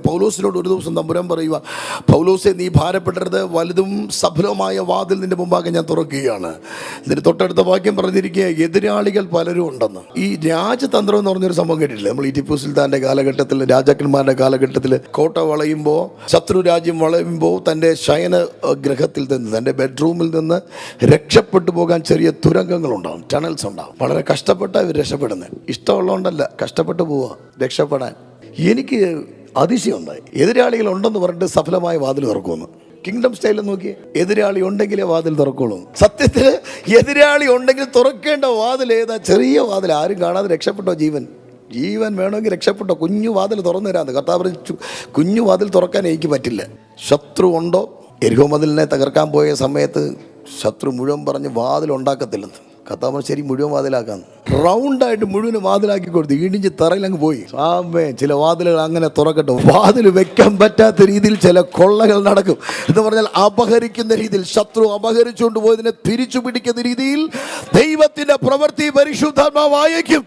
പൗലോസിനോട് ഒരു ദിവസം തമ്പുരാൻ പറയുക, പൗലോസെ നീ ഭാരപ്പെടരുത്, വലുതും സഫലമായ വാതിൽ നിന്റെ മുമ്പാകെ ഞാൻ തുറക്കുകയാണ്. എന്നിട്ട് തൊട്ടടുത്ത വാക്യം പറഞ്ഞിരിക്കുക, എതിരാളികൾ പലരും ഉണ്ടെന്ന്. ഈ രാജതന്ത്രം എന്ന് പറഞ്ഞൊരു സംഭവം കേട്ടിട്ടില്ല? നമ്മൾ ഈ ടിപ്പു സുൽത്താൻ്റെ കാലഘട്ടത്തിൽ, രാജാക്കന്മാരുടെ കാലഘട്ടത്തിൽ കോട്ട വളയുമ്പോൾ, ശത്രു രാജ്യം വളയുമ്പോൾ തൻ്റെ ശയന ഗ്രഹത്തിൽ നിന്ന്, തൻ്റെ ബെഡ്റൂമിൽ നിന്ന് രക്ഷപ്പെട്ടു പോകാൻ ചെറിയ തുരങ്കങ്ങളുണ്ടാവും, ടണൽസ് ഉണ്ടാവും. വളരെ കഷ്ടപ്പെട്ടാണ് ഇവർ രക്ഷപ്പെടുന്നത്. ഇഷ്ടമുള്ളതുകൊണ്ടല്ല, കഷ്ടപ്പെട്ട് പോവുക രക്ഷപ്പെടാൻ. എനിക്ക് അതിശയം ഉണ്ടായി. എതിരാളികൾ ഉണ്ടെന്ന് പറഞ്ഞിട്ട് സഫലമായ വാതിൽ തുറക്കുമെന്ന്. കിങ്ഡം സ്റ്റൈലിൽ നോക്കി, എതിരാളി ഉണ്ടെങ്കിലേ വാതിൽ തുറക്കുള്ളൂ. സത്യത്തിൽ എതിരാളി ഉണ്ടെങ്കിൽ തുറക്കേണ്ട വാതിൽ ഏതാ? ചെറിയ വാതിൽ, ആരും കാണാതെ രക്ഷപ്പെട്ടോ. ജീവൻ വേണമെങ്കിൽ രക്ഷപ്പെട്ടോ. കുഞ്ഞു വാതിൽ തുറന്നു തരാമെന്ന് കർത്താവ്. കുഞ്ഞു വാതിൽ തുറക്കാൻ എനിക്ക് പറ്റില്ല. ശത്രു ഉണ്ടോ? എരിഹോ മതിലിനെ തകർക്കാൻ പോയ സമയത്ത് ശത്രു മുഴുവൻ പറഞ്ഞ് വാതിൽ ഉണ്ടാക്കത്തില്ലെന്ന്. കർത്താവ് ശരി, മുഴുവൻ വാതിലാക്കാന്ന്. റൗണ്ടായിട്ട് മുഴുവൻ വാതിലാക്കി കൊടുത്തു. ഇടിഞ്ഞ് തറയിലങ്ങ് പോയി. ചില വാതിലുകൾ അങ്ങനെ തുറക്കട്ടെ. വാതിൽ വെക്കാൻ പറ്റാത്ത രീതിയിൽ ചില കൊള്ളകൾ നടക്കും. എന്ന് പറഞ്ഞാൽ അപഹരിക്കുന്ന രീതിയിൽ, ശത്രു അപഹരിച്ചുകൊണ്ട് പോയതിനെ തിരിച്ചു പിടിക്കുന്ന രീതിയിൽ ദൈവത്തിന്റെ പ്രവൃത്തി പരിശുദ്ധാത്മാവ് അയക്കും.